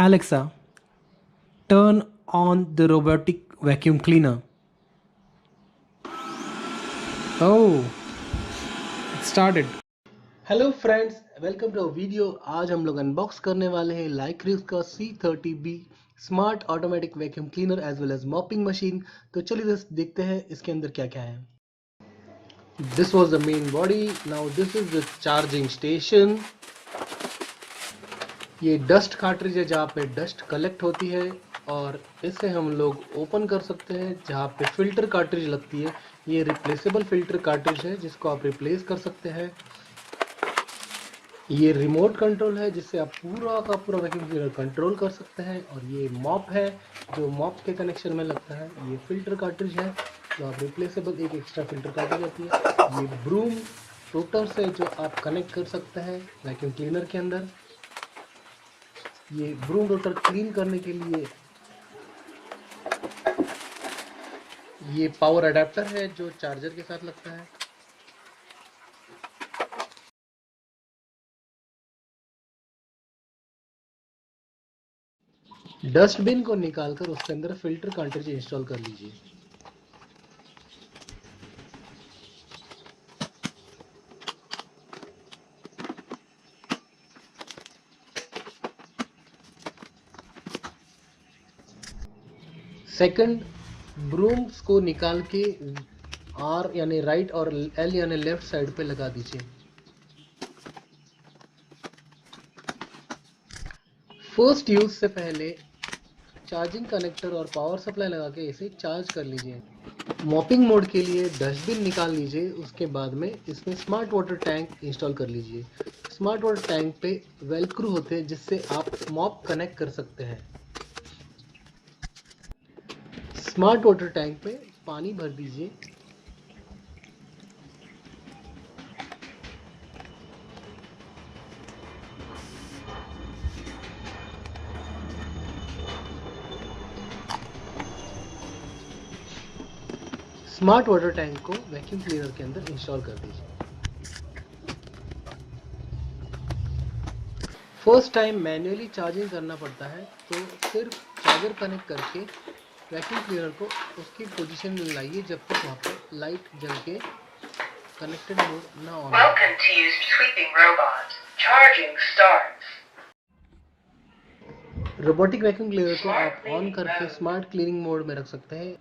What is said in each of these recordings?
Alexa, turn on the robotic vacuum cleaner. Oh, it started. Hello friends, welcome to video. आज हम लोग unbox करने वाले हैं लाइक्रिस का C30B smart automatic vacuum cleaner as well as mopping machine. तो चलिए देखते हैं इसके अंदर क्या क्या है। This was the main body. Now this is the charging station. ये डस्ट कार्ट्रिज है जहाँ पे डस्ट कलेक्ट होती है और इसे हम लोग ओपन कर सकते हैं। जहाँ पे फिल्टर कार्ट्रिज लगती है, ये रिप्लेसेबल फिल्टर कार्ट्रिज है जिसको आप रिप्लेस कर सकते हैं। ये रिमोट कंट्रोल है जिससे आप पूरा का पूरा वैक्यूम क्लीनर कंट्रोल कर सकते हैं। और ये मॉप है जो मॉप के कनेक्शन में लगता है। ये फिल्टर कार्ट्रिज है जो आप रिप्लेसेबल एक एक्स्ट्रा फिल्टर कार्ट्रिज आती है। ये ब्रूम रोटर्स है जो आप कनेक्ट कर सकते हैं वैक्यूम क्लीनर के अंदर। ये ब्रूम रोटर क्लीन करने के लिए ये पावर अडेप्टर है जो चार्जर के साथ लगता है। डस्टबिन को निकालकर उसके अंदर फिल्टर कार्ट्रिज इंस्टॉल कर लीजिए। सेकंड, ब्रूम्स को निकाल के आर यानी राइट और एल यानी लेफ्ट साइड पे लगा दीजिए। फर्स्ट यूज से पहले चार्जिंग कनेक्टर और पावर सप्लाई लगा के इसे चार्ज कर लीजिए। मॉपिंग मोड के लिए डस्टबिन निकाल लीजिए। उसके बाद में इसमें स्मार्ट वाटर टैंक इंस्टॉल कर लीजिए। स्मार्ट वाटर टैंक पे वेलक्रू होते हैं जिससे आप मॉप कनेक्ट कर सकते हैं। स्मार्ट वाटर टैंक पे पानी भर दीजिए। स्मार्ट वाटर टैंक को वैक्यूम क्लीनर के अंदर इंस्टॉल कर दीजिए। फर्स्ट टाइम मैन्युअली चार्जिंग करना पड़ता है तो सिर्फ चार्जर कनेक्ट करके वैक्यूम क्लीनर को उसकी पोजीशन में लाइए जब तक वहाँ पे लाइट जल के कनेक्टेड मोड ना ऑन हो। रोबोटिक वैक्यूम क्लीनर को आप ऑन करके स्मार्ट क्लीनिंग मोड में रख सकते हैं।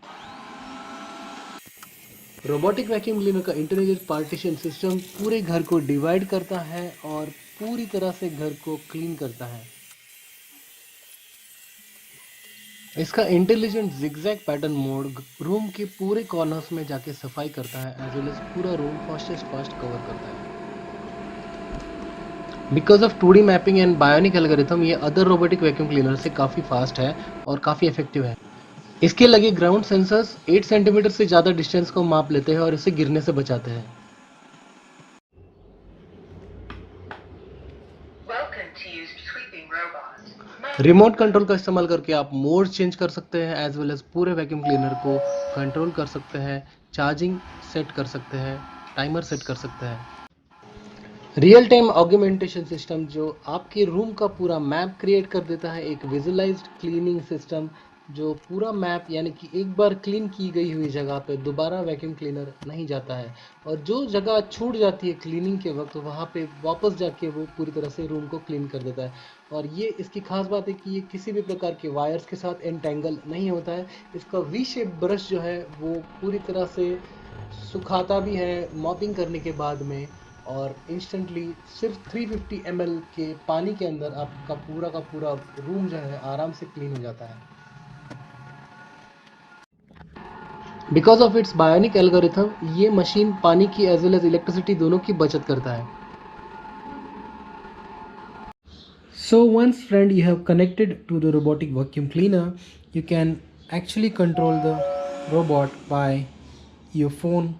रोबोटिक वैक्यूम क्लीनर का इंटेलिजेंट पार्टीशन सिस्टम पूरे घर को डिवाइड करता है और पूरी तरह से घर को क्लीन करता है। इसका intelligent zigzag pattern mode room के पूरे कॉर्नर्स में जाके सफाई करता है एज वेल एज पूरा रूम फास्ट कवर करता है। Because of 2D mapping and bionic algorithm ये अदर रोबोटिक वैक्यूम क्लीनर से काफ़ी फास्ट है और काफ़ी इफेक्टिव है। इसके लगे ग्राउंड सेंसर्स 8 सेंटीमीटर से ज़्यादा डिस्टेंस को माप लेते हैं और इसे गिरने से बचाते हैं। रिमोट कंट्रोल का इस्तेमाल करके आप मोड चेंज कर सकते हैं एज वेल एज पूरे वैक्यूम क्लीनर को कंट्रोल कर सकते हैं। चार्जिंग सेट कर सकते हैं, टाइमर सेट कर सकते हैं। रियल टाइम ऑगमेंटेशन सिस्टम जो आपके रूम का पूरा मैप क्रिएट कर देता है। एक विजुअलाइज्ड क्लीनिंग सिस्टम जो पूरा मैप यानी कि एक बार क्लीन की गई हुई जगह पे दोबारा वैक्यूम क्लीनर नहीं जाता है और जो जगह छूट जाती है क्लीनिंग के वक्त वहाँ पे वापस जाके वो पूरी तरह से रूम को क्लीन कर देता है। और ये इसकी खास बात है कि ये किसी भी प्रकार के वायर्स के साथ एंटेंगल नहीं होता है। इसका वी शेप ब्रश जो है वो पूरी तरह से सुखाता भी है मॉपिंग करने के बाद में और इंस्टेंटली सिर्फ 350 ml के पानी के अंदर आपका पूरा का पूरा रूम जो है आराम से क्लीन हो जाता है। Because of its bionic algorithm ये मशीन पानी की एज वेल एज इलेक्ट्रिसिटी दोनों की बचत करता है। So once friend you have connected to the robotic vacuum cleaner, you can actually control the robot by your phone.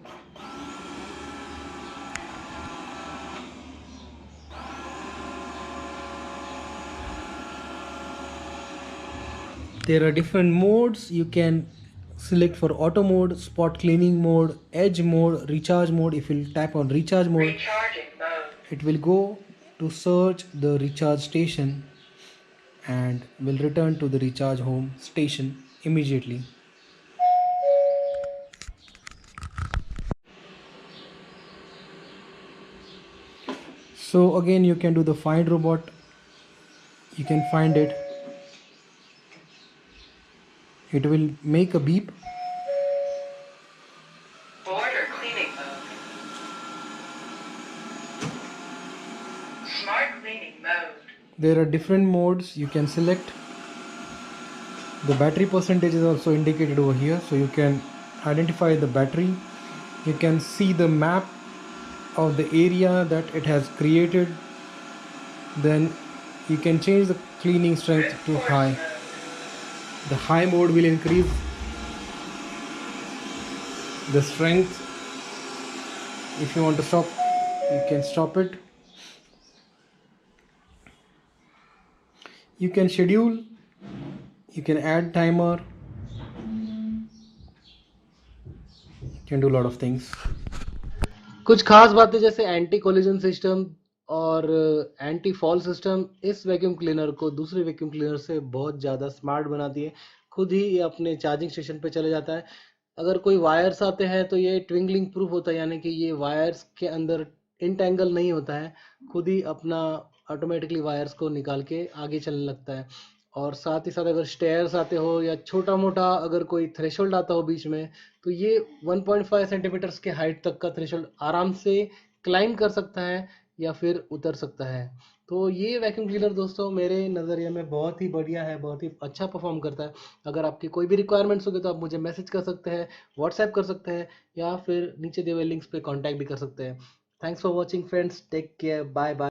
There are different modes. You can select for auto mode, spot cleaning mode, edge mode, recharge mode. If you tap on recharge mode, it will go to search the recharge station and will return to the recharge home station immediately. So again, you can do the find robot. You can find it. It will make a beep. Border cleaning mode. Smart cleaning mode. There are different modes you can select. The battery percentage is also indicated over here, so you can identify the battery. You can see the map of the area that it has created. Then you can change the cleaning strength to high. The high mode will increase the strength. If you want to stop, you can stop it. You can schedule, you can add timer, you can do a lot of things. कुछ खास बातें जैसे anti collision system और anti fall system इस vacuum cleaner को दूसरे vacuum cleaner से बहुत ज़्यादा स्मार्ट बनाती है। खुद ही ये अपने चार्जिंग स्टेशन पे चले जाता है। अगर कोई वायर्स आते हैं तो ये ट्विंगलिंग प्रूफ होता है, यानी कि ये वायर्स के अंदर इंटेंगल नहीं होता है, खुद ही अपना ऑटोमेटिकली वायर्स को निकाल के आगे चलने लगता है। और साथ ही साथ अगर स्टेयर्स आते हो या छोटा मोटा अगर कोई थ्रेशोल्ड आता हो बीच में, तो ये 1.5 सेंटीमीटर्स के हाइट तक का थ्रेशोल्ड आराम से क्लाइम कर सकता है या फिर उतर सकता है। तो ये वैक्यूम क्लीनर दोस्तों मेरे नज़रिए में बहुत ही बढ़िया है, बहुत ही अच्छा परफॉर्म करता है। अगर आपकी कोई भी रिक्वायरमेंट्स होगी तो आप मुझे मैसेज कर सकते हैं, व्हाट्सएप कर सकते हैं, या फिर नीचे दिए हुए लिंक्स पे कांटेक्ट भी कर सकते हैं। Thanks for watching friends, take care, bye bye.